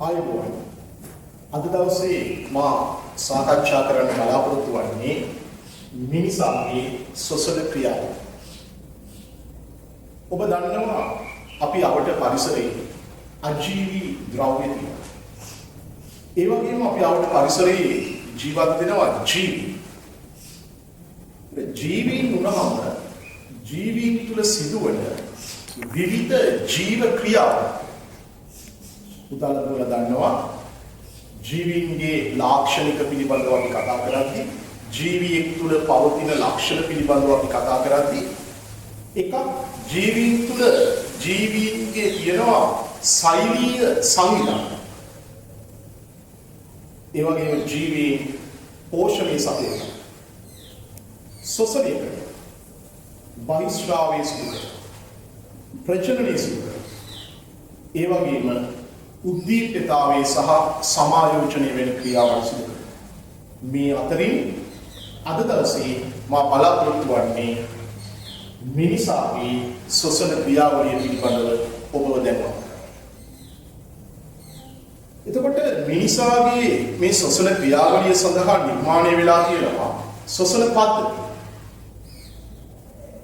ආයුබෝවන් අද දවසේ මා සාකච්ඡා කරන්න බලාපොරොත්තු වන්නේ මිනිසාගේ සොසල ක්‍රියාව. ඔබ දන්නවා අපි අපට පරිසරයේ අජීවී ද්‍රව්‍ය තියෙනවා. ඒ වගේම අපි අපට පරිසරයේ ජීවත් වෙනවා ජීවි. ජීවීන් වුණාම ජීවීන් තුළ සිදුවන විවිධ ජීව ක්‍රියාව උදාහරණයක් දන්නවා ජීවීන්ගේ ලාක්ෂණික පිළිබඳව අපි කතා කරද්දී ජීවියෙක් තුළ පවතින ලක්ෂණ පිළිබඳව අපි කතා කරද්දී එකක් ජීවීන් තුළ ජීවීන්ගේ තියෙනවා ශෛලීය සංවිධානය. ඒ වගේම ජීවීන් පෝෂණය සපයන සොසලය කරන බහිස්රාවයේ සිදු කරන ප්‍රජනනයේ සිදු කරන ඒ වගේම උද්දීප්තතාවයේ සහ සමායෝජනය වෙන ක්‍රියාවන් සිදු කරන මේ අතරින් අද දවසේ මා බලාපොරොත්තු වන්නේ මිනිසාගේ සොසල ක්‍රියාවලිය පිළිබඳව ඔබව දැනුවත් කරන්න. එතකොට මිනිසාගේ මේ සොසල ක්‍රියාවලිය සඳහා නිර්මාණය වෙලා තියෙනවා සොසල පද්ධති.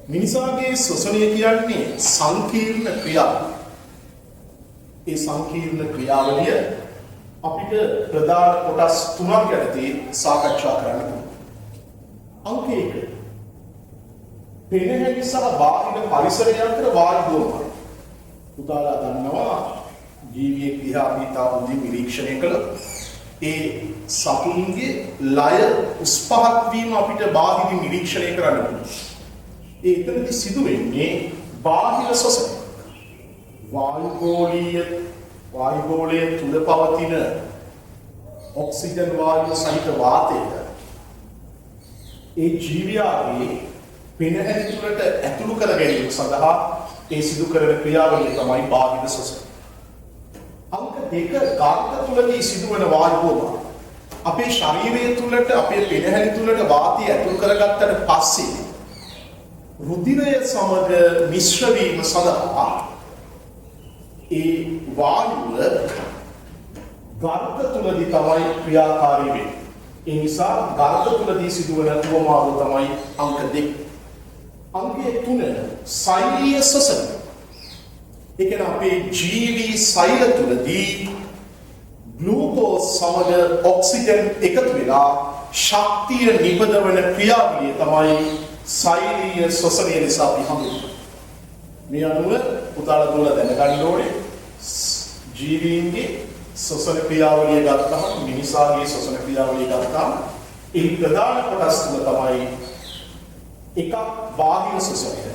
මිනිසාගේ සොසලය කියන්නේ සංකීර්ණ ක්‍රියාවක්. ඒ සංකීර්ණ ක්‍රියාවලිය අපිට ප්‍රධාන කොටස් තුනක් යටතේ සාකච්ඡා කරන්න පුළුවන්. අංක 1 පෙරහැරි සහ බාහිර පරිසරය අතර වායු දෝමන. උදාලා දන්නවා ජීවියෙක් දිහා අපි තාවුදී නිරීක්ෂණය කළොත් ඒ සතුන්ගේ ලය උස් පහත් වීම අපිට බාහිර නිරීක්ෂණය කරන්න පුළුවන්. ඒ එතනදී සිදු වෙන්නේ බාහිර සොසල. වායුගෝලයේ තුල පවතින ඔක්සිජන් වායුව සහිත වාතය ඒ ජීවියාගේ පෙරහැරි තුලට ඇතුළු කර ගැනීම සඳහා ඒ සිදු කරන ක්‍රියාවලිය තමයි බාහිර සොසල. අංක 2 ගර්භ තුලදී සිදුවන වායු දෝමන. අපේ ශරීරය තුලට අපේ පෙරහැරි තුලට වාතය ඇතුළු කරගත්තට පස්සේ රුධිරය සමග මිශ්‍ර වීම සඳහා ඒ වායුව ගර්භ තුලදී තමයි ක්‍රියාකාරී වෙන්නේ. ඒ නිසා ගර්භ තුලදී සිදුවන උවමාව තමයි අංක 2. අංක 3 ශෛලීය සොසල. ඒ කියන්නේ අපේ ජීවි සෛල තුලදී ග්ලූකෝස් සමග ඔක්සිජන් එකතු වෙලා ශක්තිය නිපදවන ක්‍රියාවලිය තමයි ශෛලීය සොසලය නිසා අපි හඳුන්වන්නේ. මේ අනුව පුතාලා දුවලා දැනගන්න ඕනේ ජීවීන්ගේ සොසල ක්‍රියාවලිය ගත්තහම මිනිසාගේ සොසල ක්‍රියාවලිය ගත්තාම ඒ ප්‍රධාන කොටස් තුන තමයි එකක් බාහිර සොසලය.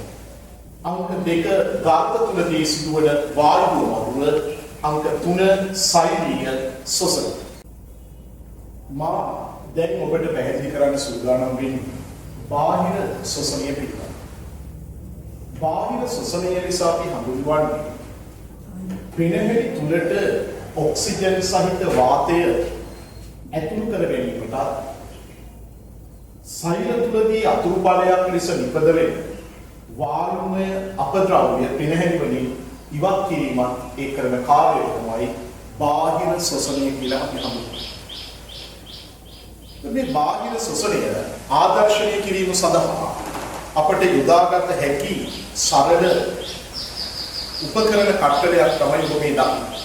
අංක 2 ගර්භ තුලදී සිදුවන වායු දෝමන. අංක 3 ශෛලීය සොසල. මා දැන් ඔබට පැහැදිලි කරන්න සූදානම් වෙන්නේ බාහිර සොසලය පිළිබඳව. බාහිර සොසලය නිසා අපි හඳුන්වන්නේ පෙරහැරි තුලට ඔක්සිජන් සහිත වාතය ඇතුළු කර ගැනීමට සෛල තුලදී අතුරු බලයක් ලෙස නිපද වෙන වායුමය අපද්‍රව්‍ය පෙරහැරි වලින් ඉවත් කිරීමත් ඒ කරන කාර්යය තමයි බාහිර සොසලය කියලා අපි හඳුන්වන්නේ. මේ බාහිර සොසලය ආදර්ශනය කිරීම සඳහා අපට යොදාගත හැකි සරල උපකරණ කට්ටලයක් තමයි ඔබ මේ දකින්නේ.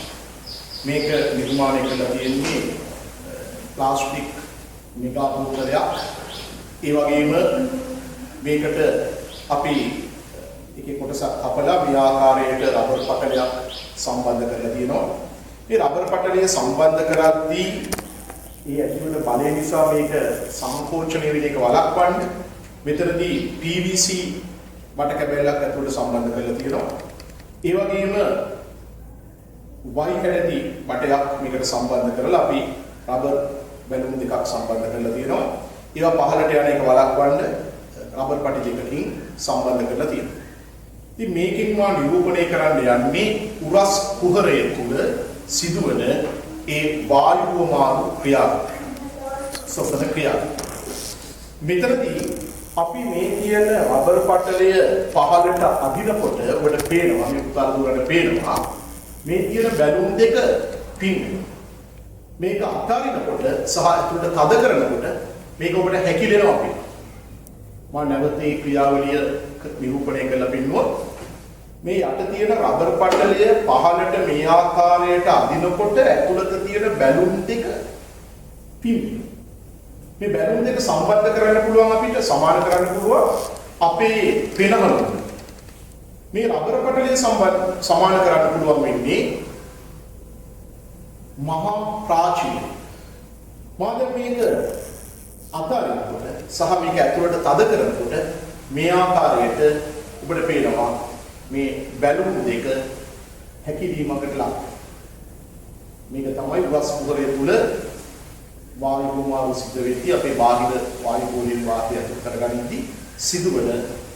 මේක නිර්මාණය කරලා තියෙන්නේ ප්ලාස්ටික් මෙගා බෝතලයක්. ඒ වගේම මේකට අපි එකේ කොටසක් කපලා මේ ආකාරයට රබර් පටලයක් සම්බන්ධ කරලා තියෙනවා. මේ රබර් පටලය සම්බන්ධ කරද්දී ඒ ඇතුළත බලය නිසා මේක සංකෝචනය වෙන එක වළක්වන්න මෙතනදී PVC බට කැබැල්ලක් ඇතුළට සම්බන්ධ කරලා තියෙනවා. ඒ වගේම වයි හැඩදී බටයක් මේකට සම්බන්ධ කරලා අපි රබර් බැලුම් දෙකක් සම්බන්ධ කරලා තියෙනවා. ඒවා පහළට යන එක වළක්වන්න රබර් පටි දෙකකින් සම්බන්ධ කරලා තියෙනවා. ඉතින් මේකෙන් මා නිරූපණය කරන්න යන්නේ උරස් කුහරය තුල සිදුවන ඒ වායුව මාරු ක්‍රියාව. සොසල ක්‍රියාව. මෙතනදී අපි මේ කියන රබර් පටලය පහළට අදිනකොට ඔබට පේනවා මේ උත්තර දුරට පේනවා මේ කියන බැලුම් දෙක පින් මේක අත්හරිනකොට සහ ඇතුළට තද කරනකොට මේක ඔබට හැකිලෙනවා අපිට. මම නැවත මේ ක්‍රියාවලිය නිරූපණය කරලා පින්නුවොත් මේ යට තියෙන රබර් පටලය පහළට මේ ආකාරයට අදිනකොට ඇතුළත තියෙන බැලුම් දෙක පින්. මේ බැලුම් දෙක සම්බන්ධ කරන්න පුළුවන් අපිට සමාන කරන්න පුළුවන් අපේ පෙනහලට. මේ රබර් පටලය සමාන කරන්න පුළුවන් වෙන්නේ මහා ප්‍රාචීන. මාද මේක අතරින්කොට සහ මේක ඇතුළට තද කරනකොට මේ ආකාරයට ඔබට පේනවා මේ බැලුම් දෙක හැකිලීමකට ලක්. මේක තමයි උරස් කුහරය තුල වායු බෝමාරු සිද්ධ වෙද්දී අපේ බාහිර වායු ගෝලීය වාතය අතුරු කරගනිද්දී සිදුවන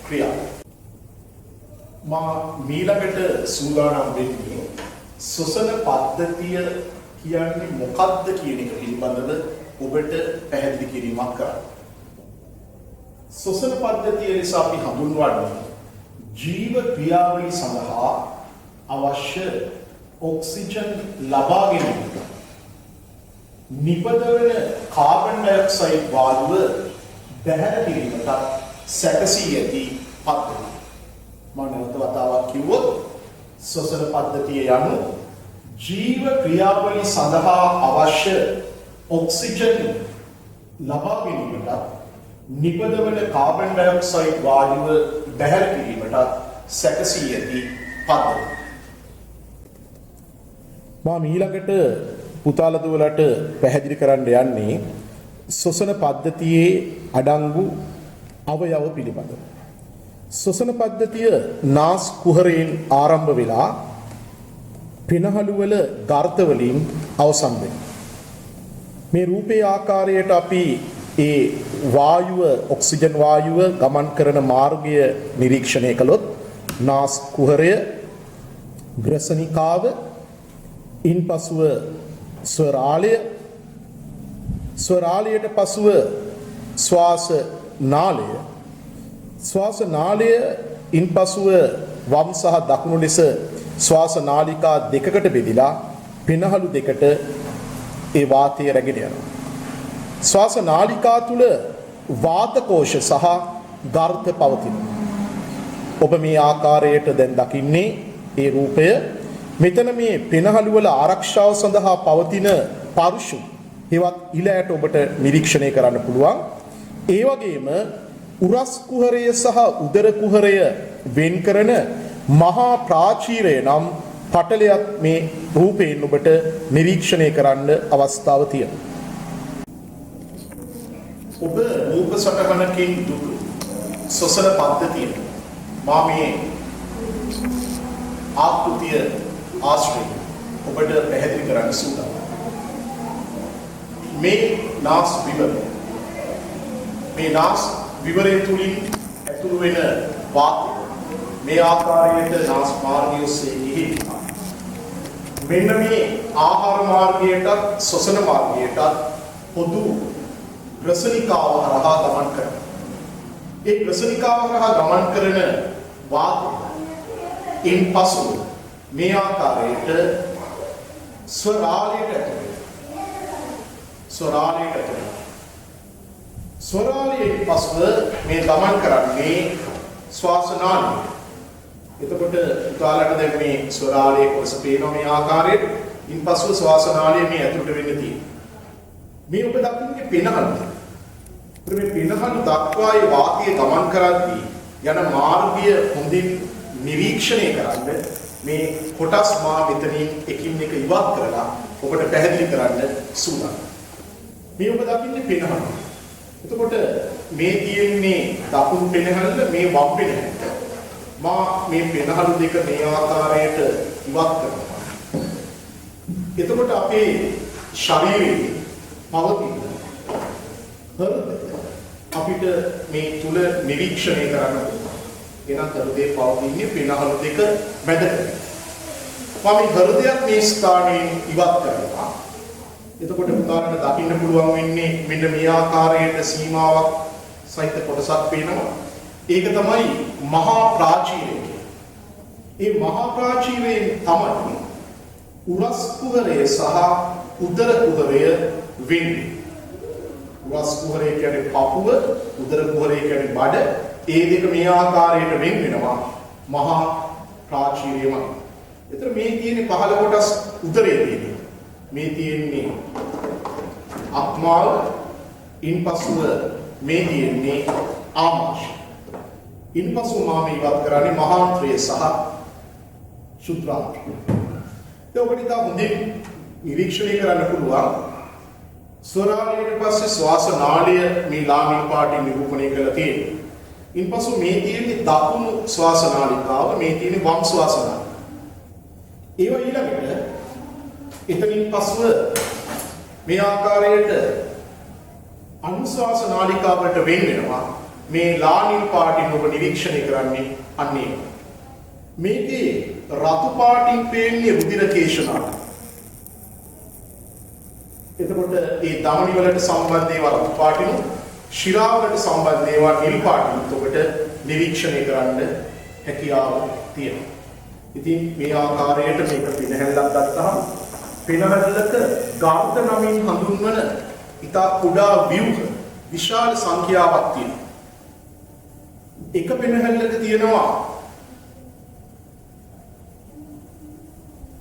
ක්‍රියාව. මා මීළඟට සූදානම් වෙන්නේ සොසන පද්ධතිය කියන්නේ මොකක්ද කියන එක පිළිබඳව ඔබට පැහැදිලි කිරීමක් කරන්න. සොසන පද්ධතිය නිසා අපි හඳුන්වන්නේ ජීව ක්‍රියාවලිය සඳහා අවශ්‍ය ඔක්සිජන් ලබා ගැනීමට නිපදවන කාබන් ඩයොක්සයිඩ් වායුව බැහැර කිරීමට සැකසී ඇති පද්ධතිය. මම නැවත වතාවක් කිව්වොත් සොසන පද්ධතිය යනු ජීව ක්‍රියාවලිය සඳහා අවශ්‍ය ඔක්සිජන් ලබා ගැනීමට නිපදවන කාබන් ඩයොක්සයිඩ් වායුව බැහැර කිරීමට සැකසී ඇති පද්ධතිය. මම ඊළඟට පුතාලා දුවලට පැහැදිලි කරන්න යන්නේ සොසන පද්ධතියේ අඩංගු අවයව පිළිබඳව. සොසන පද්ධතිය නාස් කුහරයෙන් ආරම්භ වෙලා පිනහළු වල ගර්ත වලින් අවසන් වෙනවා. මේ රූපේ ආකාරයට අපි ඒ වායුව ඔක්සිජන් වායුව ගමන් කරන මාර්ගය නිරීක්ෂණය කළොත් නාස් කුහරය ග්‍රසනිකාව ඉන්පසුව ස්වරාලයට පසුව ශ්වාස නාලය ඉන්පසුව වම් සහ දකුණු ලෙස ශ්වාස නාලිකා දෙකකට බෙදිලා පිනහළු දෙකට ඒ වාතය රැගෙන යනවා. ශ්වාස නාලිකා තුල වාත කෝෂ සහ ගර්ත පවතිනවා. ඔබ මේ ආකාරයට දැන් දකින්නේ ඒ රූපය. මෙතන මේ පෙනහළු වල ආරක්ෂාව සඳහා පවතින පරුෂු හෙවත් ඉලයට ඔබට නිරීක්ෂණය කරන්න පුළුවන්. ඒ වගේම උරස් කුහරය සහ උදර කුහරය වෙන් කරන මහා ප්‍රාචීරය නම් පටලයක් මේ රූපයෙන් ඔබට නිරීක්ෂණය කරන්න අවස්ථාව තියෙනවා. ඔබ රූප සටහනකින් දුටු සොසන පද්ධතිය මා මේ ආකෘතිය ආශ්‍රය ඔබට පැහැදිලි කරන්න සූදානම්. මේ නාස් විවරය. මේ නාස් විවරය තුලින් ඇතුළු වෙන වාතය මේ ආකාරයට නාස් මාර්ගය ඔස්සේ ගිහිල්ලා මෙන්න මේ ආහාර මාර්ගයටත් ශ්වසන මාර්ගයටත් පොදු ග්‍රසනිකාව හරහා ගමන් කරනවා. ඒ ග්‍රසනිකාව හරහා ගමන් කරන වාතය ඉන්පසු මේ ආකාරයට ස්වරාලයට ස්වරාලයෙන් පසුව මේ ගමන් කරන්නේ ශ්වාසනාලය. එතකොට උදාලට දැන් මේ ස්වරාලයේ කොටස පේනවා මේ ආකාරයට. ඉන්පසුව ශ්වාසනාලය මේ ඇතුළට වෙන්න තියෙනවා. මේ ඔබ දකින්නේ පෙනහළු. මේ පෙනහළු දක්වා ඒ වාතය ගමන් කරද්දී යන මාර්ගය හොඳින් නිරීක්ෂණය කරන්න මේ කොටස් මා මෙතනින් එකින් එක ඉවත් කරලා ඔබට පැහැදිලි කරන්න සූදානම්. මේ ඔබ දකින්නේ පෙනහළු. එතකොට මේ තියෙන්නේ දකුණු පෙනහළ මේ වම් පෙනහළ. මා මේ පෙනහළු දෙක මේ ආකාරයට ඉවත් කරනවා. එතකොට අපේ ශරීරයේ පවතින හෘදය අපිට මේ තුල නිරීක්ෂණය කරන්න පුළුවන්. එනම් හෘදයේ පවතින පෙනහළු දෙක මැදට. මම මේ හෘදයක් මේ ස්ථානයෙන් ඉවත් කරනවා. එතකොට උදාහරණ දකින්න පුළුවන් වෙන්නේ මෙන්න මේ ආකාරයට සීමාවක් සහිත කොටසක් පේනවා. ඒක තමයි මහා ප්‍රාචීරය. ඒ මහා ප්‍රාචීරයෙන් තමයි උරස් කුහරය සහ උදර කුහරය වෙන්නේ. උරස් කුහරය කියන්නේ පපුව, උදර කුහරය කියන්නේ බඩ. ඒ දෙක මේ ආකාරයට වෙන් වෙනවා මහා ප්‍රාචීරයම. ඒතර මේ තියෙන්නේ පහළ කොටස් උදරයේ තියෙන්නේ. මේ තියෙන්නේ අක්මාව, ඉන්පසුව මේ තියෙන්නේ ආමාශය. ඉන්පසුව මාම ඉවත් කරන්නේ මහාන්ත්‍රය සහ ශුද්‍රාන්ත්‍රය. ඔබට ඉතා හොඳින් නිරීක්ෂණය කරන්න පුළුවන් ස්වරාලයට පස්සේ ශ්වාස නාళය මේ ලාමින් පාටින් නිරූපණය කරලා තියෙනවා. ඉන්පසු මේ තියෙන්නේ දකුණු ශ්වාස නාලිකාව, මේ තියෙන්නේ වම් ශ්වාස නාලිකාව. ඒවා ඊළඟට එතනින් පසුව මේ ආකාරයට අනුශ්වාස නාලිකාවට වෙන් වෙනවා. මේ ලානිල් පාටින් ඔබ නිරීක්ෂණය කරන්නේ අන්නේ. මේකේ රතු පාටින් පේන්නේ රුධිර කේශනාල. එතකොට ඒ ධමනි වලට සම්බන්ධ ඒවා රතු පාටිනු, ශිරා වලට සම්බන්ධ ඒවා නිල් පාටිනු ඔබට නිරීක්ෂණය කරන්න හැකියාව තියෙනවා. ඉතින් මේ ආකාරයට මේක පිනහැල්ලක් ගත්තාම පිනහැල්ලක ගාර්ථ නමින් හඳුන්වන ඉතා කුඩා ව්‍යුහ විශාල සංඛ්‍යාවක් තියෙනවා. එක පිනහැල්ලක තියෙනවා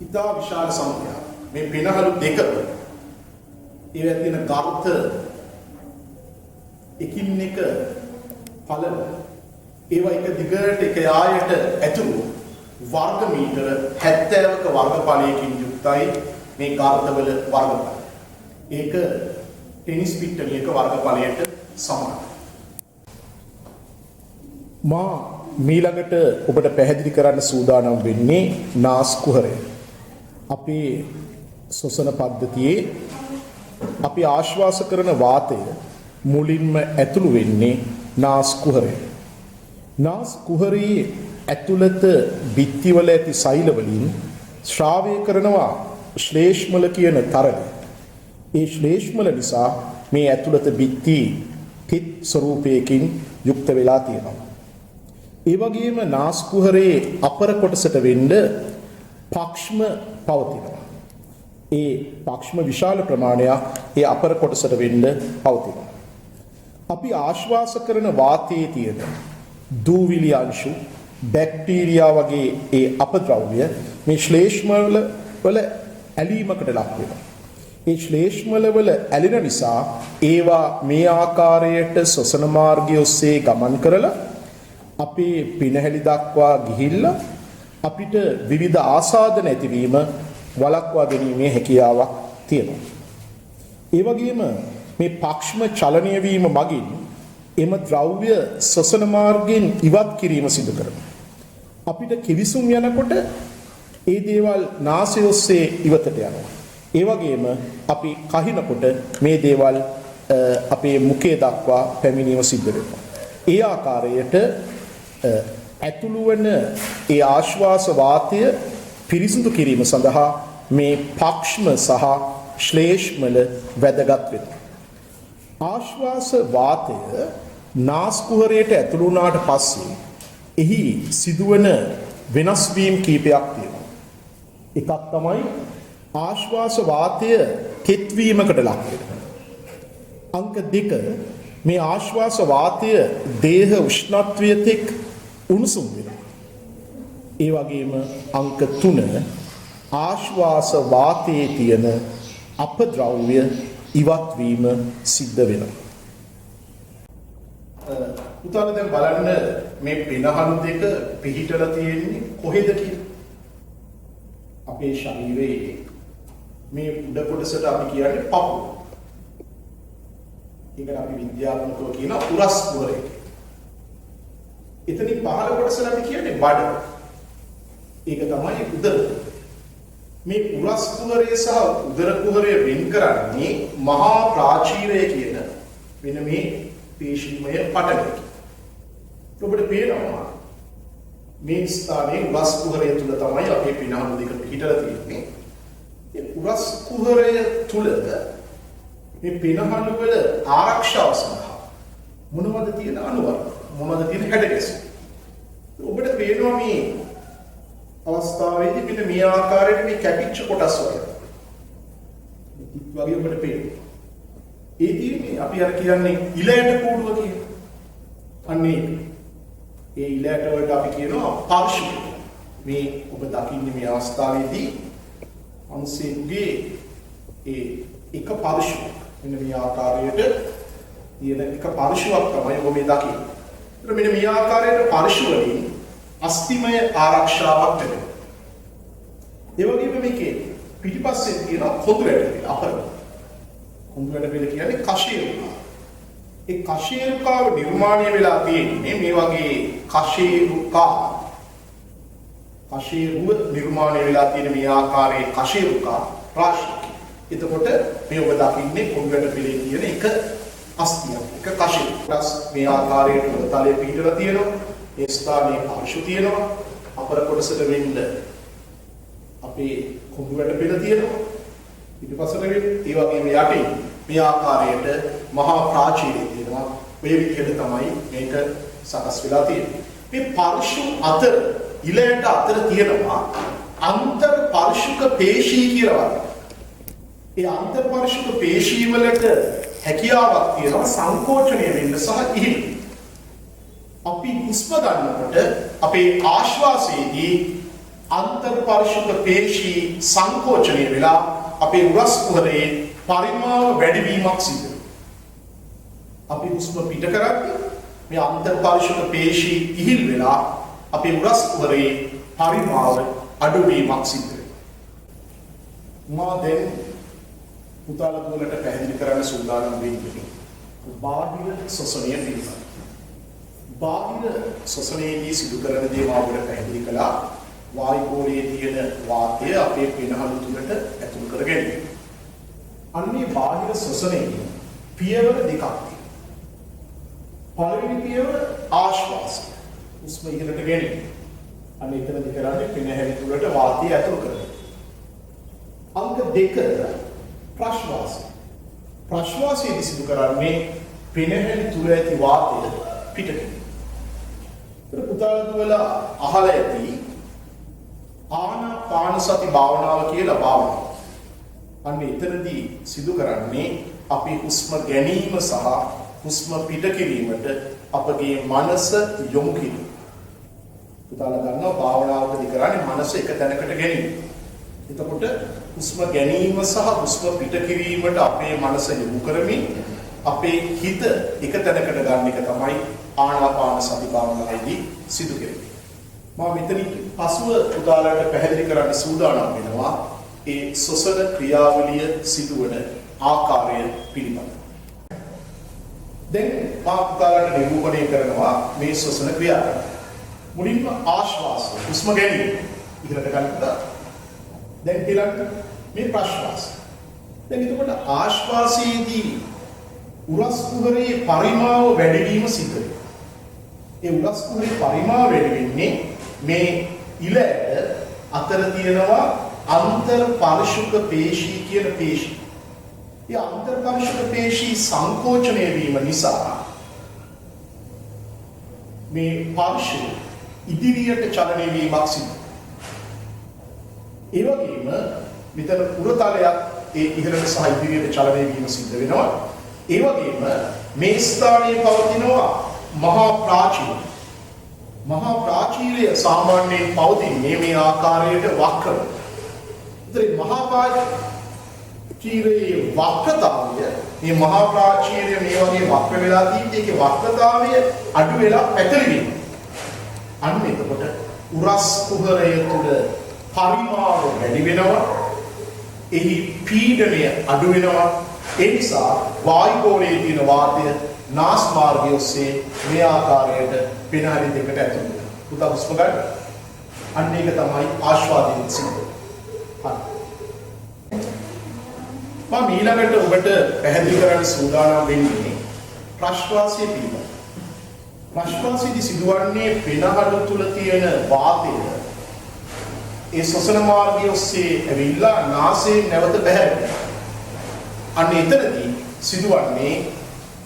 ඉතා විශාල සංඛ්‍යාවක්. මේ පිනහළු දෙක ඒවා තියෙන ගාර්ථ එකින් එක පළල ඒවා එක දිගට එක යායට ඇතුළු වර්ග මීටර 70ක වර්ගඵලයකින් යුක්තයි මේ ගාර්ථවල වර්ගඵලය. ඒක ටෙනිස් පිට්ටනියක වර්ගඵලයට සමානයි. මා මීළඟට ඔබට පැහැදිලි කරන්න සූදානම් වෙන්නේ නාස් කුහරය. අපේ ශ්වසන පද්ධතියේ අපි ආශ්වාස කරන වාතය මුලින්ම ඇතුළු වෙන්නේ නාස් කුහරය. නාස් කුහරයේ ඇතුළත බිත්තිවල ඇති සෛල වලින් ශ්‍රාවය කරනවා ශ්ලේෂ්මල කියන තරල. ඒ ශ්ලේෂ්මල නිසා මේ ඇතුළත බිත්ති තිත් ස්වරූපයකින් යුක්ත වෙලා තියෙනවා. ඒ වගේම නාස් කුහරයේ අපර කොටසට වෙන්න පක්ෂම පවතිනවා. ඒ පක්ෂම විශාල ප්‍රමාණයක් ඒ අපර කොටසට වෙන්න පවතිනවා. අපි ආශ්වාස කරන වාතයේ තියෙන දූවිලි අංශු, බැක්ටීරියා වගේ ඒ අපද්‍රව්‍ය මේ ශ්ලේෂ්මල වල ඇලීමකට ලක් වෙනවා. ඒ ශ්ලේෂ්මල වල ඇලෙන නිසා ඒවා මේ ආකාරයට ශ්වසන මාර්ගය ඔස්සේ ගමන් කරලා අපේ පිනහැලි දක්වා ගිහිල්ලා අපිට විවිධ ආසාදන ඇතිවීම වළක්වා ගැනීමේ හැකියාවක් තියෙනවා. ඒ වගේම මේ පක්ෂම චලනය වීම මගින් එම ද්‍රව්‍ය ශ්වසන මාර්ගයෙන් ඉවත් කිරීම සිදු කරනවා. අපිට කිවිසුම් යනකොට ඒ දේවල් නාසය ඔස්සේ ඉවතට යනවා. ඒ වගේම අපි කහිනකොට මේ දේවල් අපේ මුඛය දක්වා පැමිණීම සිද්ධ වෙනවා. ඒ ආකාරයට ඇතුළු වන ඒ ආශ්වාස වාතය පිරිසිදු කිරීම සඳහා මේ පක්ෂම සහ ශ්ලේෂ්මල වැදගත් වෙනවා. ආශ්වාස වාතය නාස් කුහරයට ඇතුළු වුණාට පස්සේ එහි සිදුවන වෙනස් වීම් කීපයක් තියෙනවා. එකක් තමයි ආශ්වාස වාතය තෙත්වීමකට ලක් වෙනවා. අංක 2 මේ ආශ්වාස වාතය දේහ උෂ්ණත්වය තෙක් උණුසුම් වෙනවා. ඒ වගේම අංක 3 ආශ්වාස වාතයේ තියෙන අපද්‍රව්‍ය ඉවත් වීම සිද්ධ වෙනවා. උදාහරණ දැන් බලන්න මේ පිනහළු දෙක පිහිටලා තියෙන්නේ කොහෙද කියලා. අපේ ශරීරයේ මේ උඩ කොටසට අපි කියන්නේ පපුව. ඒකට අපි විද්‍යාත්මකව කියන උරස් කුහරය. එතනින් පහළ කොටසට අපි කියන්නේ බඩ. ඒක තමයි උදර. මේ උරස් කුහරය සහ උදර කුහරය වෙන් කරන්නේ මහා ප්‍රාචීරය කියන වෙන මේ පේශීමය පටලයක. ඔබට පේනවා මේ ස්ථානයේ උරස් කුහරය තුල තමයි අපේ පිනහළු දෙක පිහිටලා තියෙන්නේ. ඒ උරස් කුහරය තුල මේ පිනහළු වල ආරක්ෂාව සඳහා මොනවද තියෙන අණුවර්ග, මොනවද තියෙන හැඩගැස්ම. ඔබට පේනවා මේ අවස්ථාවේදී මෙන්න මේ ආකාරයට මේ කැපිච්ච කොටස් වගේ. ඉත් වගේ ඔබට පේනවා. ඒ තියෙන්නේ අපි අර කියන්නේ ඉලයට කූඩුව කියන. අන්නේ ඒ ඉලයට වලට අපි කියනවා පාර්ශ්ව. මේ ඔබ දකින්නේ මේ අවස්ථාවේදී අංශයේ ඒ එක පාර්ශ්වයක්. මෙන්න මේ ආකාරයට තියෙන එක පාර්ශ්වයක් තමයි ඔබ මේ දකින්නේ. ඒත් මෙන්න මේ ආකාරයට පාර්ශ්ව වලින් අස්තිමය ආරක්ෂාවක් ලැබෙනවා. ඒ වගේම මේකේ පිටිපස්සේ තියෙන කොඳු වැඩ කියලා අපර. කොඳු වැඩ කියන්නේ කෂේරුකා. ඒ කෂේරුකාව නිර්මාණය වෙලා තියෙන්නේ මේ වගේ කෂේරුකා. කෂේරුව නිර්මාණය වෙලා තියෙන මේ ආකාරයේ කෂේරුකා රාශියක්. එතකොට මේ ඔබ දකින්නේ කොඳු වැඩ පිළේ තියෙන එක අස්තියක්. එක කෂේරුකස් මේ ආකාරයට තලයේ පිටලා තියෙනවා. ඒ ස්ථානයේ පාර්ශ්ව තියෙනවා. අපර කොටසට වෙන්න අපේ කොඳු වැඩ පෙළ තියෙනවා. ඊටපස්සට වෙන්න ඒ වගේම යටින් මේ ආකාරයට මහා ප්‍රාචීරය තියෙනවා. මේ විදිහට තමයි මේක සකස් වෙලා තියෙන්නේ. මේ පාර්ශ්ව අතර ඉලයට අතර තියෙනවා අන්තර් පාර්ශ්වික පේශී කියලා වගේ. ඒ අන්තර් පාර්ශ්වික පේශී වලට හැකියාවක් තියෙනවා සංකෝචනය වෙන්න සහ ඉහිල්. අපි හුස්ම ගන්නකොට අපේ ආශ්වාසයේදී අන්තර් පාර්ශ්වික පේශී සංකෝචනය වෙලා අපේ උරස් කුහරයේ පරිමාව වැඩිවීමක් සිදු වෙනවා. අපි හුස්ම පිට කරද්දී මේ අන්තර් පාර්ශ්වික පේශී ඉහිල් වෙලා අපේ උරස් කුහරයේ පරිමාව අඩුවීමක් සිදු වෙනවා. මා දැන් පුතාලා දුවලට පැහැදිලි කරන්න සූදානම් වෙන්නේ බාහිර ශ්වසනය පිළිබඳව. බාහිර ශ්වසනයේදී සිදු කරන දේ මා ඔබට පැහැදිලි කළා. වායුගෝලයේ තියෙන වාතය අපේ පිනහළු තුලට ඇතුල් කර ගැනීම. අන්නේ බාහිර ශ්වසනයේ පියවර දෙකක් තියෙනවා. පළවෙනි පියවර ආශ්වාසය. හුස්ම ඉහළට ගැනීම. අන්න එතනදී කරන්නේ පිනහැලි තුලට වාතය ඇතුල් කරනවා. අංක 2 ප්‍රශ්වාසය. ප්‍රශ්වාසයේදී සිදු කරන්නේ පිනහැලි තුල ඇති වාතය පිටට. ඒක පුතාලා දුවල අහලා ඇති ආනාපාන සති භාවනාව කියලා භාවනාව. අන්න එතනදී සිදු කරන්නේ අපි හුස්ම ගැනීම සහ හුස්ම පිට කිරීමට අපගේ මනස යොමු කිරීම. පුතාලා ගන්නවා භාවනාවකදී කරන්නේ මනස එක තැනකට ගැනීම. එතකොට හුස්ම ගැනීම සහ හුස්ම පිට කිරීමට අපේ මනස යොමු කරමින් අපේ හිත එක තැනකට ගන්න එක තමයි ආනාපාන සති භාවනාවේදී සිදු කෙරෙන්නේ. මම මෙතනින් පසුව පුතාලට පැහැදිලි කරන්න සූදානම් වෙනවා ඒ ශ්වසන ක්‍රියාවලිය සිදුවන ආකාරය පිළිබඳව. දැන් මම පුතාලට නිරූපණය කරනවා මේ ශ්වසන ක්‍රියාව. මුලින්ම ආශ්වාසය හුස්ම ගැනීම ඉහළට ගන්නවා. දැන් ඊළඟට මේ ප්‍රශ්වාසය. දැන් එතකොට ආශ්වාසයේදී උරස් කුහරයේ පරිමාව වැඩිවීම සිදු වෙනවා. ඒ උරස් කුහරයේ පරිමාව වැඩි වෙන්නේ මේ ඉලයට අතර තියෙනවා අන්තර් පාර්ශ්වික පේශී කියන පේශී. මේ අන්තර් පාර්ශ්වික පේශී සංකෝචනය වීම නිසා මේ පාර්ශ්ව ඉදිරියට චලනය වීමක් සිදු වෙනවා. ඒ වගේම මෙතන උරතලයක් ඒ ඉහළට සහ ඉදිරියට චලනය වීම සිදු වෙනවා. ඒ වගේම මේ ස්ථානයේ පවතිනවා මහා ප්‍රාචීර. මහා ප්‍රාචීරය සාමාන්‍යයෙන් පවතින්නේ මේ ආකාරයට වක්‍රව. ඒතරේ මහා ප්‍රාචීරයේ වක්‍රතාවය මේ මහා ප්‍රාචීරය මේ වගේ වක්‍ර වෙලා තියෙන්නේ ඒකේ වක්‍රතාවය අඩු වෙලා පැතිරෙනවා. අන්න එතකොට උරස් කුහරය තුළ පරිමාව වැඩි වෙනවා. එහි පීඩනය අඩු වෙනවා. ඒ නිසා වායුගෝලයේ තියෙන වාතය නාස් මාර්ගය ඔස්සේ මේ ආකාරයට පිනහළි දෙකට ඇතුල් වෙනවා. පුතා හුස්ම ගන්න. අන්න ඒක තමයි ආශ්වාදයෙන් සිද්ධ. හරි. මම ඊළඟට ඔබට පැහැදිලි කරන්න සූදානම් වෙන්නේ ප්‍රශ්වාසය පිළිබඳව. ප්‍රශ්වාසයේදී සිදුවන්නේ පිනහළු තුල තියෙන වාතය ඒ ශ්වසන මාර්ගය ඔස්සේ ඇවිල්ලා නාසයෙන් නැවත බැහැර වෙනවා. අන්න එතනදී සිදුවන්නේ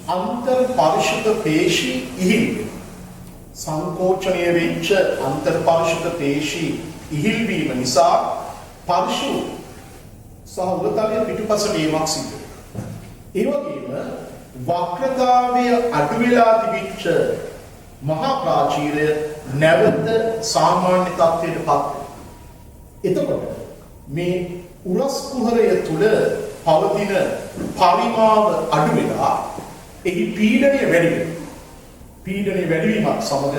අන්තර් පාර්ශ්වික පේශී ඉහිල් සංකෝචනය වෙච්ච අන්තර් පාර්ශ්වික පේශී ඉහිල් වීම නිසා පර්ශු සහ උඩතලයේ පිටුපස වීමක් සිදු වෙනවා. ඒ වගේම වක්‍රතාවය අඩු වෙලා තිබිච්ච මහා ප්‍රාචීරය නැවත සාමාන්‍ය තත්ත්වයට පත් වෙනවා. එතකොට මේ උරස් කුහරය තුල පවතින පරිමාව අඩු වෙලා එහි පීඩනය වැඩි වෙනවා. පීඩනය වැඩි වීමත් සමග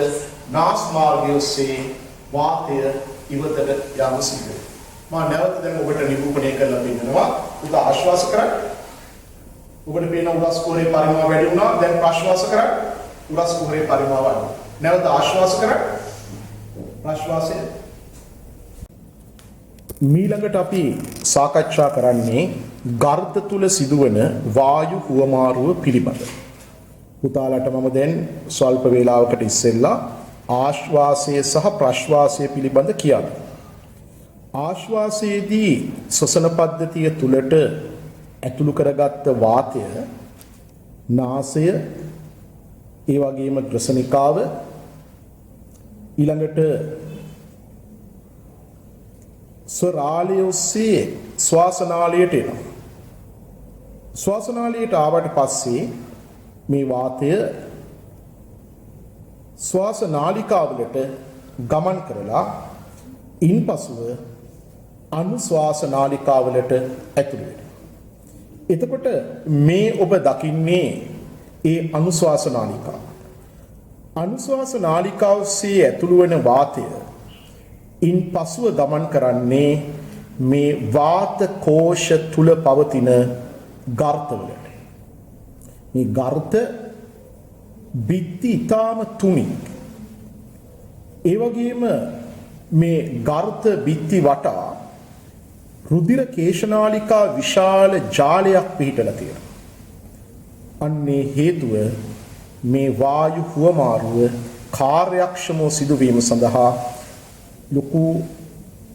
නාස් මාර්ගය ඔස්සේ වාතය ඉවතට යන්න සිදු වෙනවා. මා නැවත දැන් ඔබට නිරූපණය කරලා පෙන්නනවා. උදා ආශ්වාස කරන්න. ඔබට පේන උරස් කුහරයේ පරිමාව වැඩි වුණා. දැන් ප්‍රශ්වාස කරන්න. උරස් කුහරයේ පරිමාව අඩු වෙනවා. නැවත ආශ්වාස කරන්න. ප්‍රශ්වාසය. මීළඟට අපි සාකච්ඡා කරන්නේ ගර්ත තුල සිදුවන වායු හුවමාරුව පිළිබඳ. පුතාලට මම දැන් ස්වල්ප වේලාවකට ඉස්සෙල්ලා ආශ්වාසය සහ ප්‍රශ්වාසය පිළිබඳ කියන්න. ආශ්වාසයේදී ශ්වසන පද්ධතිය තුලට ඇතුළු කරගත්ත වාතය නාසය ඒ වගේම ග්‍රසනිකාව ඊළඟට ස්වරාලය ඔස්සේ ශ්වාසනාලයට එනවා. ශ්වාසනාලයට ආවට පස්සේ මේ වාතය ශ්වාසනාලිකාවලට ගමන් කරලා ඉන්පසුව අනුශ්වාසනාලිකාවලට ඇතුළු වෙනවා. එතකොට මේ ඔබ දකින්නේ ඒ අනුශ්වාසනාලිකාව. අනුශ්වාසනාලිකාව ඔස්සේ ඇතුළු වෙන වාතය ඉන් පසුව ගමන් කරන්නේ මේ වාත කෝෂ තුල පවතින ගර්තවලට. මේ ගර්ත බිත්ති ඊටාම තුනි. ඒ වගේම මේ ගර්ත බිත්ති වටා රුධිර කේශනාලිකා විශාල ජාලයක් පිහිටලා තියෙනවා. අන්නේ හේතුව මේ වායු හුවමාරුව කාර්යක්ෂමව සිදුවීම සඳහා ලොකු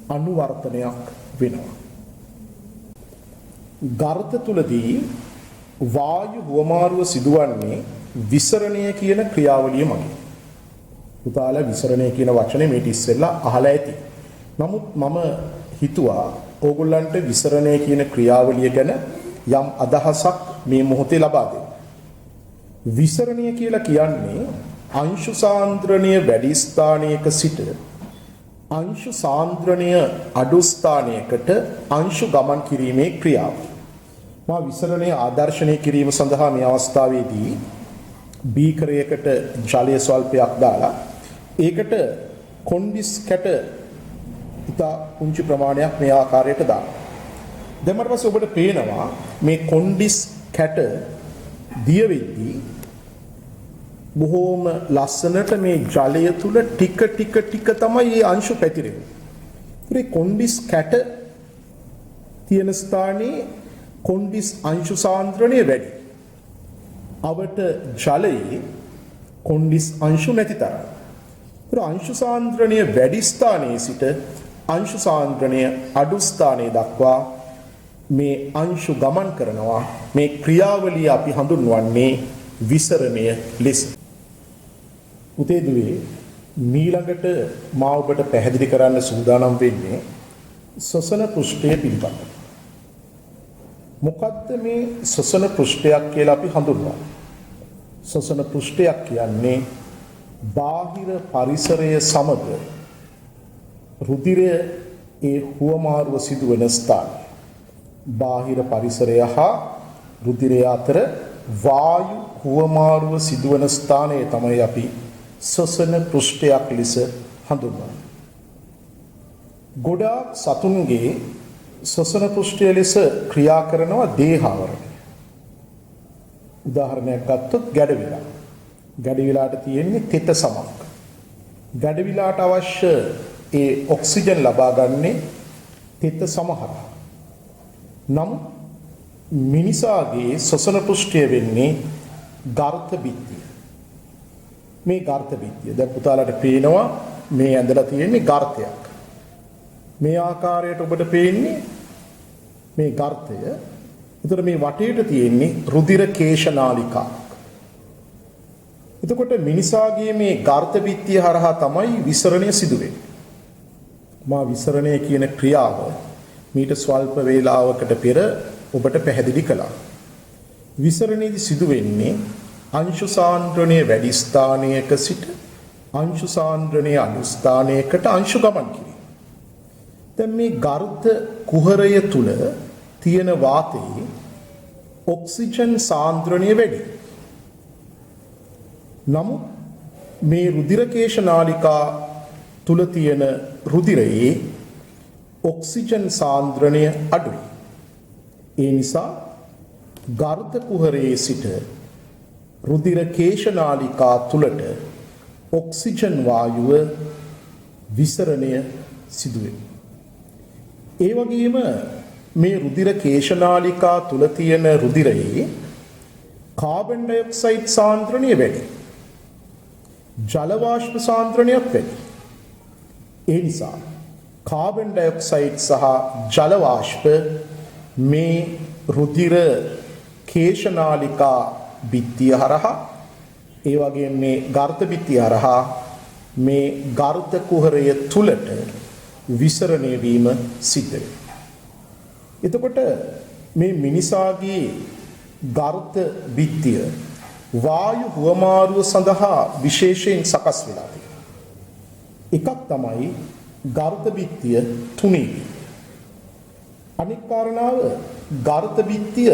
අනුවර්තනයක් වෙනවා. ගර්ත තුලදී වායු හුවමාරුව සිදුවන්නේ විසරණය කියන ක්‍රියාවලිය මගින්. පුතාලා විසරණය කියන වචනේ මේක ඉස්සෙල්ලා අහලා ඇති. නමුත් මම හිතුවා ඕගොල්ලන්ට විසරණය කියන ක්‍රියාවලිය ගැන යම් අදහසක් මේ මොහොතේ ලබා දෙන්න. විසරණය කියලා කියන්නේ අංශු සාන්ද්‍රණය වැඩි ස්ථානයක සිට අංශු සාන්ද්‍රණය අඩු ස්ථානයකට අංශු ගමන් කිරීමේ ක්‍රියාව. මා විසරණය ආදර්ශනය කිරීම සඳහා මේ අවස්ථාවේදී බීකරයකට ජලය ස්වල්පයක් දාලා ඒකට කොන්ඩිස් කැට ඉතා පුංචි ප්‍රමාණයක් මේ ආකාරයට දානවා. දැන් මට පස්සේ ඔබට පේනවා මේ කොන්ඩිස් කැට දිය වෙද්දී බොහෝම ලස්සනට මේ ජලය තුල ටික ටික තමයි මේ අංශු පැතිරෙන්නේ. ඒ කොන්ඩිස් කැට තියෙන ස්ථානයේ කොන්ඩිස් අංශු සාන්ද්‍රණය වැඩි. අවට ජලයේ කොන්ඩිස් අංශු නැති තරම්. ඒ අංශු සාන්ද්‍රණය වැඩි ස්ථානයේ සිට අංශු සාන්ද්‍රණය අඩු ස්ථානයේ දක්වා මේ අංශු ගමන් කරනවා. මේ ක්‍රියාවලිය අපි හඳුන්වන්නේ විසරණය ලෙස. උතේ දුවේ මීළඟට මා ඔබට පැහැදිලි කරන්න සූදානම් වෙන්නේ ශ්වසන පෘෂ්ඨය පිළිබඳව. මොකද්ද මේ ශ්වසන පෘෂ්ඨයක් කියලා අපි හඳුන්වන්නේ? ශ්වසන පෘෂ්ඨයක් කියන්නේ බාහිර පරිසරය සමග රුධිරය ඒ හුවමාරුව සිදුවන ස්ථානය. බාහිර පරිසරය හා රුධිරය අතර වායු හුවමාරුව සිදුවන ස්ථානය තමයි අපි ශ්වසන පෘෂ්ඨයක් ලෙස හඳුන්වන්නේ. ගොඩාක් සතුන්ගේ ශ්වසන පෘෂ්ඨය ලෙස ක්‍රියා කරනවා දේහාවරණය. උදාහරණයක් ගත්තොත් ගැඩවිලා. ගැඩවිලාට තියෙන්නේ තෙත සමක්. ගැඩවිලාට අවශ්‍ය ඒ ඔක්සිජන් ලබා ගන්නේ තෙත සමහරක්. නමුත් මිනිසාගේ ශ්වසන පෘෂ්ඨය වෙන්නේ ගර්ත බිත්තිය. මේ ගර්ත බිත්තිය දැන් පුතාලට පේනවා මේ ඇඳලා තියෙන්නේ ගර්තයක්. මේ ආකාරයට ඔබට පේන්නේ මේ ගර්තය. ඒතර මේ වටේට තියෙන්නේ රුධිර කේශනාලිකාවක්. එතකොට මිනිසාගේ මේ ගර්ත බිත්තිය හරහා තමයි විසරණය සිදු වෙන්නේ. මා විසරණය කියන ක්‍රියාව මීට ස්වල්ප වේලාවකට පෙර ඔබට පැහැදිලි කළා. විසරණයේදී සිදු වෙන්නේ අංශු සාන්ද්‍රණයේ වැඩි ස්ථානයක සිට අංශු සාන්ද්‍රණයේ අඩු ස්ථානයකට අංශු ගමන් කිරීම. දැන් මේ ගර්ථ කුහරය තුල තියෙන වාතයේ ඔක්සිජන් සාන්ද්‍රණය වැඩි. නමුත් මේ රුධිර කේශ නාලිකා තුල තියෙන රුධිරයේ ඔක්සිජන් සාන්ද්‍රණය අඩුයි. ඒ නිසා ගර්ථ කුහරයේ සිට රුධිර කේශ නාලිකා තුලට ඔක්සිජන් වායුව විසරණය සිදු වෙනවා. ඒ වගේම මේ රුධිර කේශ නාලිකා තුල තියෙන රුධිරයේ කාබන් ඩයොක්සයිඩ් සාන්ද්‍රණය වැඩි. ජල වාෂ්ප සාන්ද්‍රණයක් වැඩි. ඒ නිසා කාබන් ඩයොක්සයිඩ් සහ ජල වාෂ්ප මේ රුධිර කේශ නාලිකා බිත්තිය හරහා ඒ වගේම මේ ගර්ථ බිත්තිය හරහා මේ ගර්ථ කුහරය තුලට විසරණය වීම සිද්ධ වෙනවා. එතකොට මේ මිනිසාගේ ගර්ථ බිත්තිය වායු හුවමාරුව සඳහා විශේෂයෙන් සකස් වෙලා තියෙනවා. එකක් තමයි ගර්ථ බිත්තිය තුනී වීම. අනික් කාරණාව ගර්ථ බිත්තිය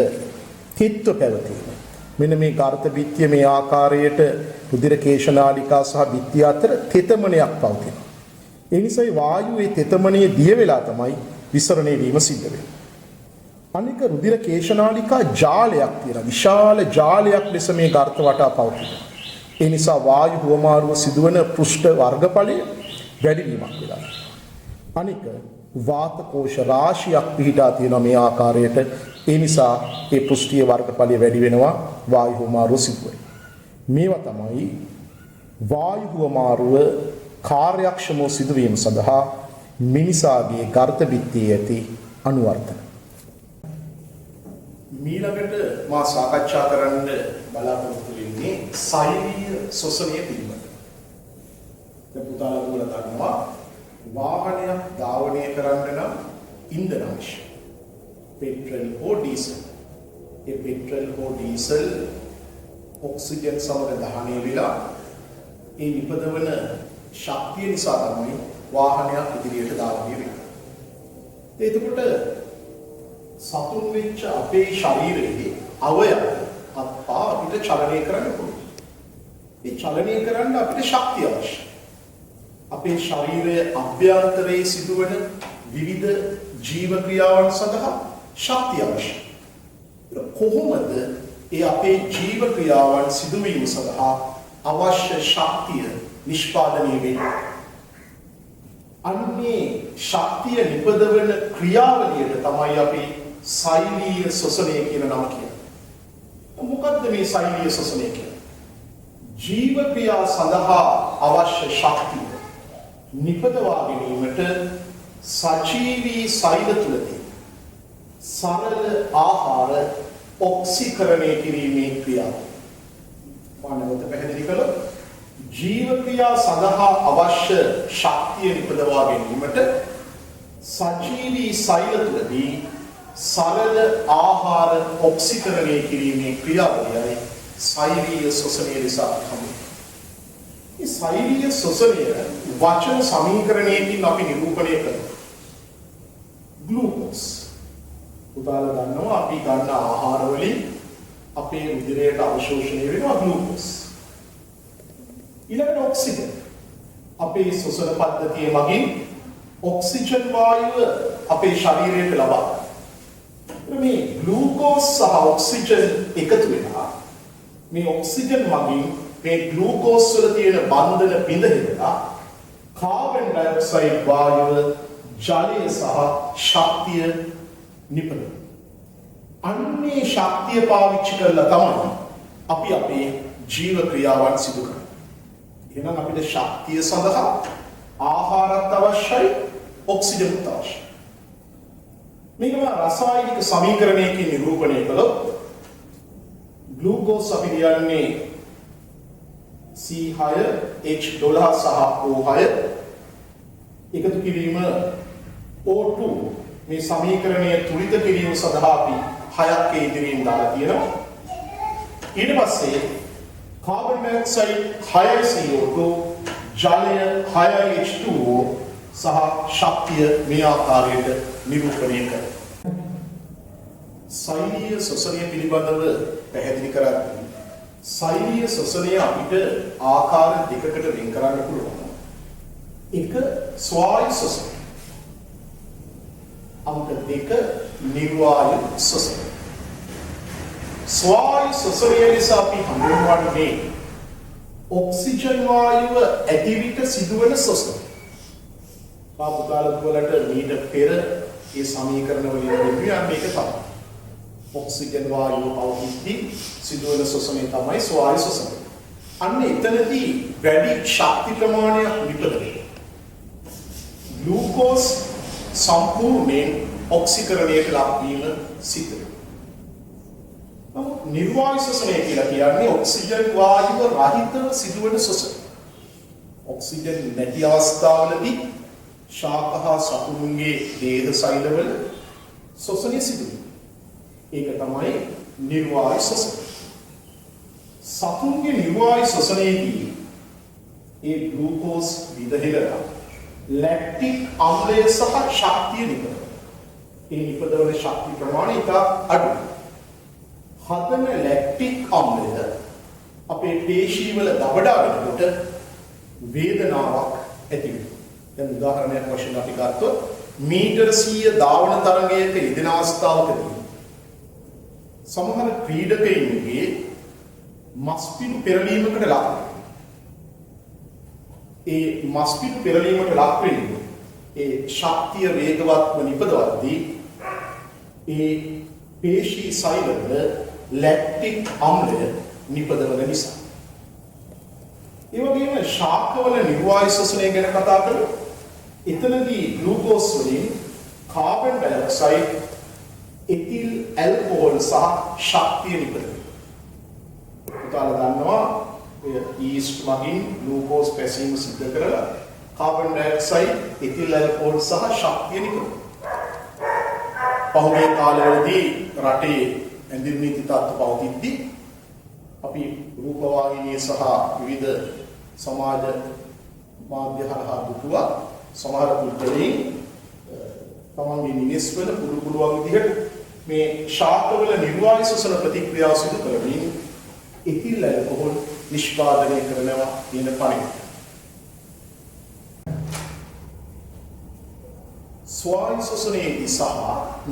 තෙත්ව පැවතීම. මෙන්න මේ ගර්ථ බිත්තිය මේ ආකාරයට රුධිර කේශ නාලිකා සහ බිත්තිය අතර තෙතමනයක් පවතිනවා. ඒ නිසායි වායුවේ තෙතමනයේ දිය වෙලා තමයි විසරණය වීම සිද්ධ වෙන්නේ. අනික රුධිර කේශ නාලිකා ජාලයක් තියෙනවා. විශාල ජාලයක් ලෙස මේ ගර්ථ වටා පවතිනවා. ඒ නිසා වායු හුවමාරුව සිදුවන පෘෂ්ඨ වර්ගඵලය වැඩි වීමක් වෙලා. අනික වාත කෝෂ රාශියක් පිහිටා තියෙනවා මේ ආකාරයට. ඒ නිසා ඒ පෘෂ්ඨීය වර්ගඵලය වැඩි වෙනවා වායු හුවමාරුව සිදුවන. මේවා තමයි වායු හුවමාරුව කාර්යක්ෂමව සිදුවීම සඳහා මිනිසාගේ ගර්ථ බිත්තියේ ඇති අනුවර්තන. මීළඟට මා සාකච්ඡා කරන්න බලාපොරොත්තු වෙන්නේ සෛලීය ශ්වසනය පිළිබඳව. දැන් පුතාලා දුවලා දන්නවා වාහනයක් ධාවනය කරන්න නම් ඉන්ධන අවශ්‍යයි. පෙට්‍රල් හෝ ඩීසල්. ඒ පෙට්‍රල් හෝ ඩීසල් ඔක්සිජන් සමග දහනය වෙලා ඒ නිපදවන ශක්තිය නිසා තමයි වාහනයක් ඉදිරියට ධාවනය වෙන්නේ. එතකොට සතුන් වෙච්ච අපේ ශරීරයේ අවයව අත්පා අපිට චලනය කරන්න පුළුවන්. ඒ චලනය කරන්න අපිට ශක්තිය අවශ්‍යයි. අපේ ශරීරයේ අභ්‍යන්තරයේ සිදුවන විවිධ ජීව ක්‍රියාවන් සඳහා ශක්තිය අවශ්‍යයි. කොහොමද ඒ අපේ ජීව ක්‍රියාවන් සිදුවීම සඳහා අවශ්‍ය ශක්තිය නිෂ්පාදනය වෙන්නේ? අන්නේ ශක්තිය නිපදවන ක්‍රියාවලියට තමයි අපි සෛලීය ශ්වසනය කියන නම කියන්නේ. මොකද්ද මේ සෛලීය ශ්වසනය කියන්නේ? ජීව ක්‍රියා සඳහා අවශ්‍ය ශක්තිය නිපදවා ගැනීමට සජීවී සෛල තුළදී සරල ආහාර ඔක්සිකරණය කිරීමේ ක්‍රියාව. මානවත පැහැදිලි කළොත් ජීව ක්‍රියා සඳහා අවශ්‍ය ශක්තිය නිපදවා ගැනීමට සජීවී සෛල තුළදී සරල ආහාර ඔක්සිකරණය කිරීමේ ක්‍රියාවලියයි සෛලීය ශ්වසනය ලෙස හඳුන්වන්නේ. මේ සෛලීය ශ්වසනය වචන සමීකරණයකින් අපි නිරූපණය කරනවා. ග්ලූකෝස්. උදාහරණ ගන්නවා අපි ගන්න ආහාර වලින් අපේ රුධිරයට අවශෝෂණය වෙනවා ග්ලූකෝස්. ඊළඟට ඔක්සිජන්. අපේ ශ්වසන පද්ධතිය මගින් ඔක්සිජන් වායුව අපේ ශරීරයට ලබා මේ ග්ලූකෝස් සහ ඔක්සිජන් එකතු වෙනවා. මේ ඔක්සිජන් මගින් මේ ග්ලූකෝස් වල තියෙන බන්ධන බිඳ කාබන් ඩයොක්සයිඩ් වායුව ජලය සහ ශක්තිය නිපදවනවා. අන්නේ ශක්තිය පාවිච්චි කරලා තමයි අපි අපේ ජීව ක්‍රියාවන් සිදු කරන්නේ. එහෙනම් අපිට ශක්තිය සඳහා ආහාරත් අවශ්‍යයි, ඔක්සිජන්ත් අවශ්‍යයි. මේකම රසායනික සමීකරණයකින් නිරූපණය කළොත් ග්ලූකෝස් අපි කියන්නේ C6H12 සහ O6 එකතු කිරීම O2 මේ සමීකරණය තුලිත කිරීම සඳහා අපි 6ක් ඉදිරියෙන් දාලා තියෙනවා. ඊට පස්සේ කාබන් ඩයොක්සයිඩ් 6යි CO2 ජලය 6යි H2O සහ ශක්තිය මේ ආකාරයට නිරූපණය කරනවා. සෛලීය ශ්වසනය පිළිබඳව පැහැදිලි කරද්දී සෛලීය ශ්වසනය අපිට ආකාර දෙකකට වෙන් කරන්න පුළුවන්. එක ස්වායු ශ්වසනය. අංක 2 නිර්වායු ශ්වසනය. ස්වායු ශ්වසනය නිසා අපි හඳුන්වන්නේ ඔක්සිජන් වායුව ඇති විට සිදුවන ශ්වසනය. පාපුකාලක වලට මීට පෙර මේ සමීකරණ වලින් දෙන්නේ මේක තමයි. ඔක්සිජන් වායුව පවතිද්දී සිදුවන ශ්වසනය තමයි ස්වායු ශ්වසනය. අන්න එතනදී වැඩි ශක්ති ප්‍රමාණයක් නිපදවේ. ග්ලූකෝස් සම්පූර්ණයෙන් ඔක්සිකරණයට ලක්වීම සිද්ධ වෙනවා. නිර්වායු ශ්වසනය කියලා කියන්නේ ඔක්සිජන් වායුව රහිතව සිදුවන ශ්වසනය. ඔක්සිජන් නැති අවස්ථාවලදී ශාක හා සතුන්ගේ දේහ සෛලවල ශ්වසනය සිදු වෙනවා. ඒක තමයි නිර්වායු ශ්වසනය. සතුන්ගේ නිර්වායු ශ්වසනයේදී ඒ ග්ලූකෝස් විදහෙලලා ලැක්ටික් අම්ලය සහ ශක්තිය නිපදවනවා. ඒ නිපදවන ශක්ති ප්‍රමාණය ඉතා අඩුයි. හදන ලැක්ටික් අම්ලය අපේ පේශීවල දබඩා වෙනකොට වේදනාවක් ඇති වෙනවා. දැන් උදාහරණයක් වශයෙන් අපි ගත්තොත් මීටර 100 ධාවන තරංගයක යෙදෙන අවස්ථාවකදී සමහර ක්‍රීඩකයින්ගේ මස්පිඩු පෙරලීමකට ලක් වෙනවා. ඒ මස්පිඩු පෙරලීමට ලක් වෙන්නේ ඒ ශක්තිය වේගවත්ව නිපදවද්දී ඒ පේශී සෛලවල ලැක්ටික් අම්ලය නිපදවන නිසා. ඒ වගේම ශාකවල නිර්වායු ශ්වසනය ගැන කතා කරලා එතනදී ග්ලූකෝස් වලින් කාබන් ඩයොක්සයිඩ් එතිල් ඇල්කොහොල් සහ ශක්තිය නිපදවනවා. උදාහරණ ගන්නවා ඊස්ට් මගින් ග්ලූකෝස් පැසීම සිද්ධ කරලා කාබන් ඩයොක්සයිඩ් එතිල් ඇල්කොහොල් සහ ශක්තිය නිපදවනවා. පහුගිය කාලවලදී රටේ ඇඳින් නීති තත්ත්ව පවතිද්දී අපි රූපවාහිනිය සහ විවිධ සමාජ මාධ්‍ය හරහා දුටුවා සමහර පුද්ගලයන් තමන්ගේ නිවෙස්වල පුළුවන් විදිහට මේ ශාකවල නිර්වායු ශ්වසන ප්‍රතික්‍රියාව සිදු කරමින් එතිල් ඇල්කොහොල් නිෂ්පාදනය කරනවා කියන පරිදි. ස්වායු ශ්වසනයේදී සහ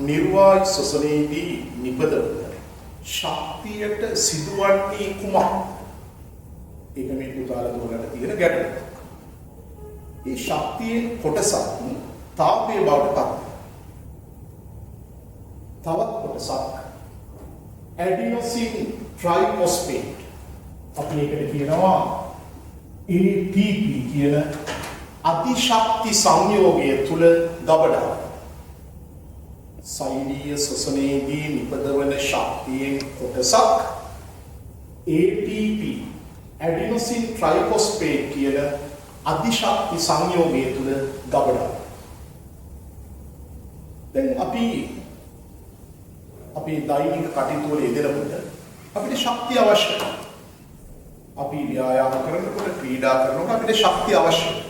නිර්වායු ශ්වසනයේදී නිපදවන ශක්තියට සිදුවන්නේ කුමක්? ඒක මේ පුතාලා දුරකට තියෙන ගැටලුව. මේ ශක්තියේ කොටසක් තාපයේ බවට පත් වෙනවා. තවත් කොටසක් ඇඩිනෝසින් ට්‍රයිෆොස්ෆේට් අපි ඒකට කියනවා ATP කියන අතිශක්ති සංයෝගය තුල ගබඩා. සෛලීය ශ්වසනයේදී නිපදවන ශක්තියෙන් කොටසක් ATP ඇඩිනෝසින් ට්‍රයිෆොස්ෆේට් කියන අතිශක්ති සංයෝගය තුල ගබඩා. දැන් අපි දෛනික කටයුතු වල යෙදෙනකොට අපිට ශක්තිය අවශ්‍යයි. අපි ව්‍යායාම කරනකොට ක්‍රීඩා කරනකොට අපිට ශක්තිය අවශ්‍යයි.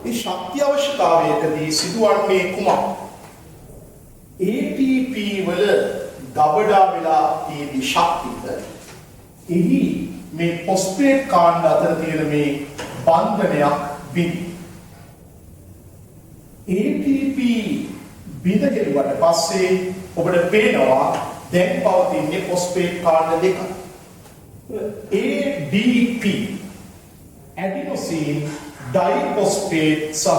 මේ ශක්තිය අවශ්‍යතාවයකදී සිදුවන්නේ කුමක්? ATP වල ගබඩා වෙලා තියෙන ශක්තිය එහි මේ ෆොස්ෆේට් කාණ්ඩ අතර තියෙන මේ බන්ධනයක් බිඳි. ATP බිඳ ගෙරුවට පස්සේ ඔබට පේනවා දැන් පවතින්නේ ෆොස්ෆේට් කාණ්ඩ දෙකක්. ADP ඇඩිනෝසින් ඩයිෆොස්ෆේට් සහ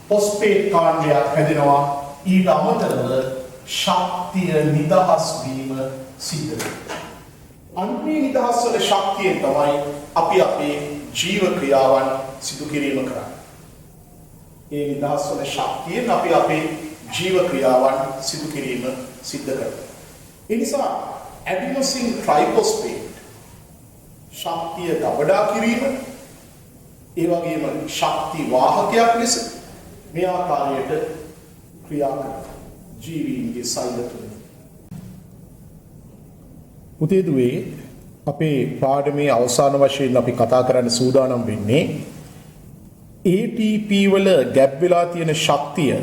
ෆොස්ෆේට් කාණ්ඩයක් හැදෙනවා. ඊට අමතරව ශක්තිය නිදහස් වීම සිද්ධ වෙනවා. අන්නේ නිදහස් වන ශක්තියෙන් තමයි අපි අපේ ජීව ක්‍රියාවන් සිදු කිරීම කරන්නේ. ඒ නිදහස් වන ශක්තියෙන් අපි අපේ ජීව ක්‍රියාවන් සිදු කිරීම සිද්ධ කරනවා. ඒ නිසා ඇඩිනෝසින් ට්‍රයිෆොස්ෆේට් ශක්තිය ගබඩා කිරීම ඒ වගේම ශක්ති වාහකයක් ලෙස මේ ආකාරයට ක්‍රියා කරනවා ජීවීන්ගේ සෛල තුළ. පුතේ දුවේ අපේ පාඩමේ අවසාන වශයෙන් අපි කතා කරන්න සූදානම් වෙන්නේ ATP වල ගැප් වෙලා තියෙන ශක්තිය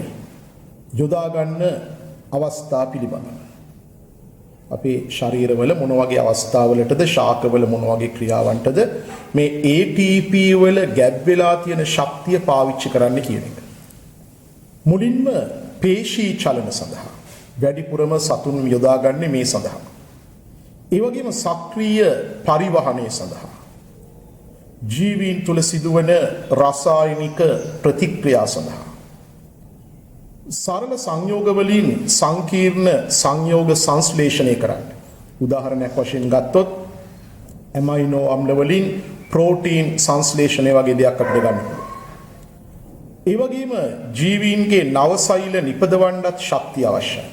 යොදා ගන්න අවස්ථා පිළිබඳව. අපේ ශරීරවල මොන වගේ අවස්ථාවලටද ශාකවල මොන වගේ ක්‍රියාවන්ටද මේ ATP වල ගැප් වෙලා තියෙන ශක්තිය පාවිච්චි කරන්න කියන එක. මුලින්ම පේශී චලන සඳහා වැඩිපුරම සතුන් යොදාගන්නේ මේ සඳහා. ඒ වගේම සක්‍රීය පරිවහනය සඳහා ජීවීන් තුළ සිදුවන රසායනික ප්‍රතික්‍රියා සඳහා සරල සංයෝග වලින් සංකීර්ණ සංයෝග සංශ්ලේෂණය කරන්න. උදාහරණයක් වශයෙන් ගත්තොත් ඇමයිනෝ අම්ල වලින් ප්‍රෝටීන් සංශ්ලේෂණය වගේ දෙයක් අපිට ගන්න පුළුවන්. ඒ වගේම ජීවීන්ගේ නවසෛල නිපදවන්නත් ශක්තිය අවශ්‍යයි.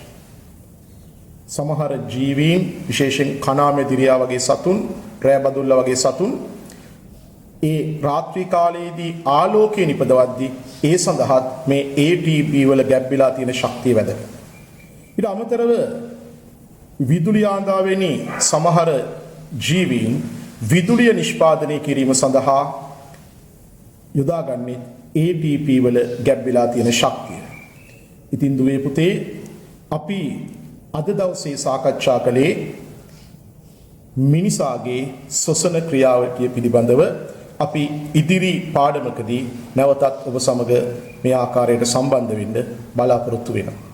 සමහර ජීවීන් විශේෂයෙන් කණාමැදිරියා වගේ සතුන්, රෑබදුල්ලා වගේ සතුන් ඒ රාත්‍රී කාලයේදී ආලෝකය නිපදවද්දී ඒ සඳහාත් මේ ATP වල ගැප් වෙලා තියෙන ශක්තිය වැදගත්. ඊට අමතරව විදුලි ආන්දාවෙනි සමහර ජීවීන් විදුලිය නිෂ්පාදනය කිරීම සඳහා යොදාගන්නේ ATP වල ගැප් වෙලා තියෙන ශක්තිය. ඉතින් දුවේ පුතේ අපි අද දවසේ සාකච්ඡා කළේ මිනිසාගේ ශ්වසන ක්‍රියාවලිය පිළිබඳව. අපි ඉදිරි පාඩමකදී නැවතත් ඔබ සමග මේ ආකාරයට සම්බන්ධ වෙන්න බලාපොරොත්තු වෙනවා.